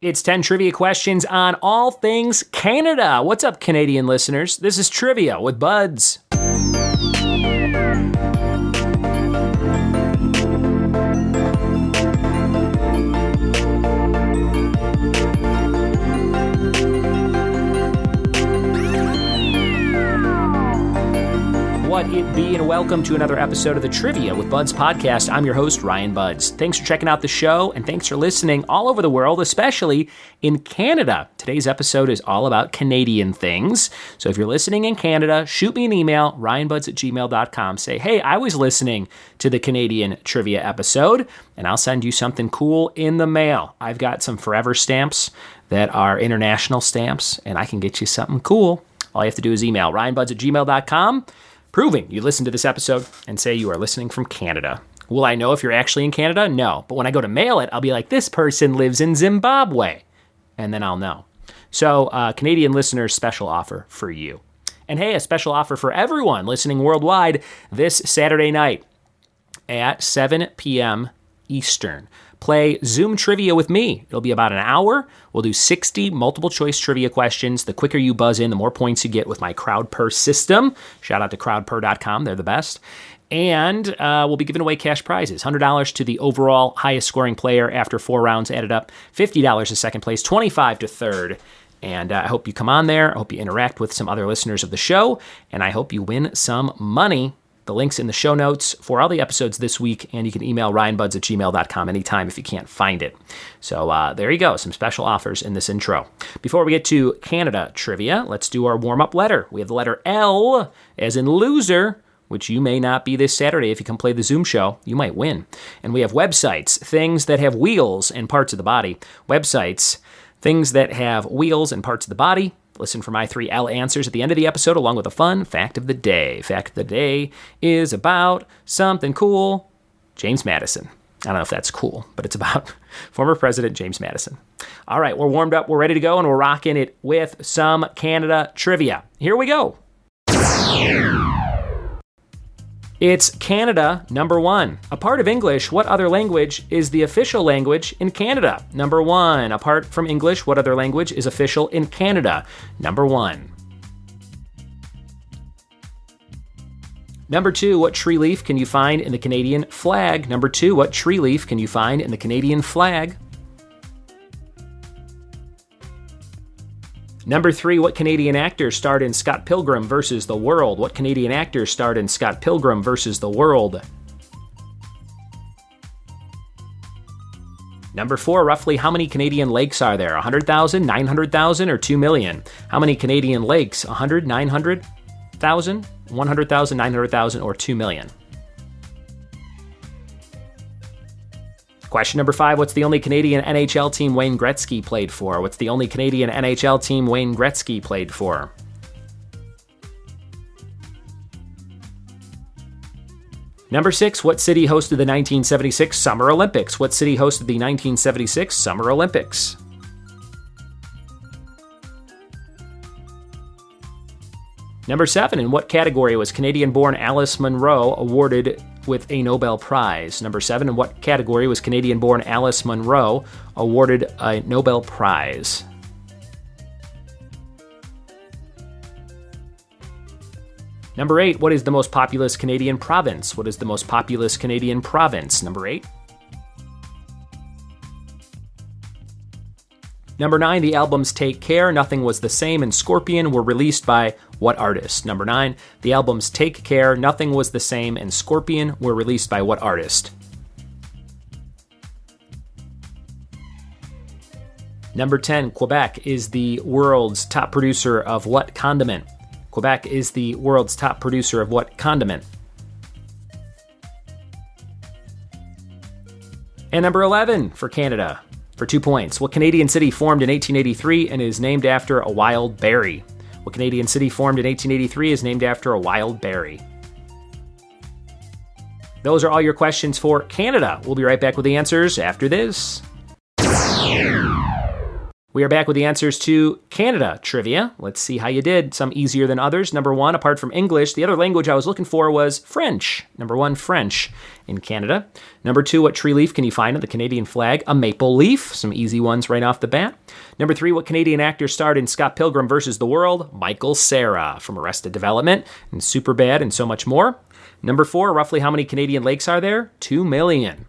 It's 10 trivia questions on all things Canada. What's up, Canadian listeners? This is Trivia with Buds. What it be, and welcome to another episode of the Trivia with Buds podcast. I'm your host, Ryan Buds. Thanks for checking out the show, and thanks for listening all over the world, especially in Canada. Today's episode is all about Canadian things. So if you're listening in Canada, shoot me an email, ryanbuds@gmail.com. Say, hey, I was listening to the Canadian trivia episode, and I'll send you something cool in the mail. I've got some forever stamps that are international stamps, and I can get you something cool. All you have to do is email ryanbuds@gmail.com. proving you listened to this episode and say you are listening from Canada. Will I know if you're actually in Canada? No. But when I go to mail it, I'll be like, this person lives in Zimbabwe. And then I'll know. So, Canadian listeners, special offer for you. And hey, a special offer for everyone listening worldwide this Saturday night at 7 p.m. Eastern. Play Zoom trivia with me. It'll be about an hour. We'll do 60 multiple choice trivia questions. The quicker you buzz in, the more points you get with my CrowdPurr system. Shout out to crowdpurr.com. They're the best. And we'll be giving away cash prizes. $100 to the overall highest scoring player after 4 rounds added up. $50 to second place. $25 to third. And I hope you come on there. I hope you interact with some other listeners of the show. And I hope you win some money. The link's in the show notes for all the episodes this week, and you can email ryanbuds@gmail.com anytime if you can't find it. So there you go, some special offers in this intro. Before we get to Canada trivia, let's do our warm-up letter. We have the letter L, as in loser, which you may not be this Saturday if you come play the Zoom show. You might win. And we have websites, things that have wheels and parts of the body. Websites, things that have wheels and parts of the body. Listen for my 3 L answers at the end of the episode, along with a fun fact of the day. Fact of the day is about something cool. James Madison. I don't know if that's cool, but it's about former President James Madison. All right, we're warmed up, we're ready to go, and we're rocking it with some Canada trivia. Here we go. It's Canada, number 1. A part of English, what other language is the official language in Canada? Number 1. Apart from English, what other language is official in Canada? Number 1. Number 2. What tree leaf can you find in the Canadian flag? Number 2. What tree leaf can you find in the Canadian flag? Number 3, what Canadian actor starred in Scott Pilgrim vs. the World? What Canadian actor starred in Scott Pilgrim vs. the World? Number 4, roughly how many Canadian lakes are there? 100,000, 900,000, or 2 million? How many Canadian lakes? 100, 900,000, 100,000, 900,000, or 2 million? Question number 5, what's the only Canadian NHL team Wayne Gretzky played for? What's the only Canadian NHL team Wayne Gretzky played for? Number 6, what city hosted the 1976 Summer Olympics? What city hosted the 1976 Summer Olympics? Number 7, in what category was Canadian-born Alice Munro awarded with a Nobel Prize? Number 7, in what category was Canadian-born Alice Munro awarded a Nobel Prize? Number 8, what is the most populous Canadian province? What is the most populous Canadian province? Number 8. Number 9, the albums Take Care, Nothing Was the Same, and Scorpion were released by what artist? Number 9, the albums Take Care, Nothing Was the Same, and Scorpion were released by what artist? Number 10, Quebec is the world's top producer of what condiment? Quebec is the world's top producer of what condiment? And number 11 for Canada, for 2 points. What Canadian city formed in 1883 and is named after a wild berry? What Canadian city formed in 1883 is named after a wild berry? Those are all your questions for Canada. We'll be right back with the answers after this. We are back with the answers to Canada trivia. Let's see how you did. Some easier than others. Number one, apart from English, the other language I was looking for was French. Number one, French in Canada. Number two, what tree leaf can you find on the Canadian flag? A maple leaf. Some easy ones right off the bat. Number three, what Canadian actor starred in Scott Pilgrim vs. the World? Michael Cera from Arrested Development and Superbad and so much more. Number four, roughly how many Canadian lakes are there? 2 million.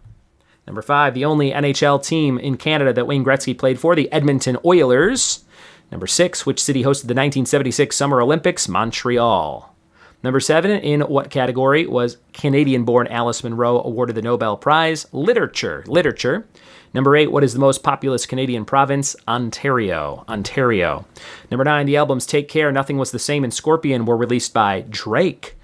Number five, the only NHL team in Canada that Wayne Gretzky played for, the Edmonton Oilers. Number six, which city hosted the 1976 Summer Olympics? Montreal. Number seven, in what category was Canadian-born Alice Munro awarded the Nobel Prize? Literature. Number eight, what is the most populous Canadian province? Ontario. Number nine, the albums Take Care, Nothing Was the Same, and Scorpion were released by Drake.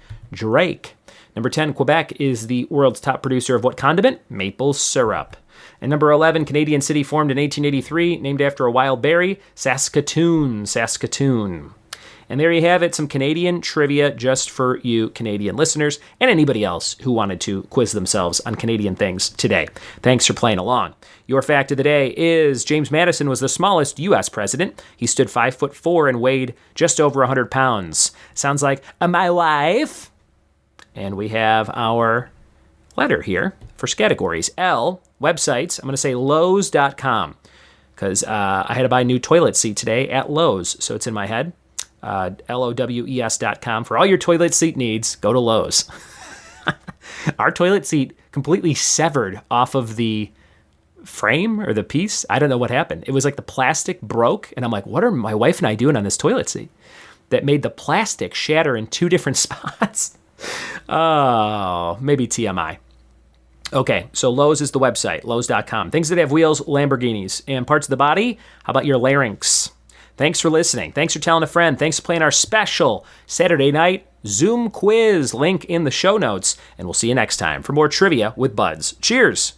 Number 10, Quebec is the world's top producer of what condiment? Maple syrup. And number 11, Canadian city formed in 1883, named after a wild berry? Saskatoon. And there you have it, some Canadian trivia just for you Canadian listeners and anybody else who wanted to quiz themselves on Canadian things today. Thanks for playing along. Your fact of the day is James Madison was the smallest U.S. president. He stood 5'4" and weighed just over 100 pounds. Sounds like my wife. And we have our letter here for categories. L, websites. I'm going to say Lowe's.com because I had to buy a new toilet seat today at Lowe's, so it's in my head. LOWES.com. For all your toilet seat needs, go to Lowe's. Our toilet seat completely severed off of the frame or the piece. I don't know what happened. It was like the plastic broke, and I'm like, what are my wife and I doing on this toilet seat? That made the plastic shatter in two different spots. Oh, maybe TMI. Okay, so Lowe's is the website, Lowe's.com. Things that have wheels, Lamborghinis, and parts of the body. How about your larynx? Thanks for listening. Thanks for telling a friend. Thanks for playing our special Saturday night Zoom quiz. Link in the show notes. And we'll see you next time for more trivia with Buds. Cheers.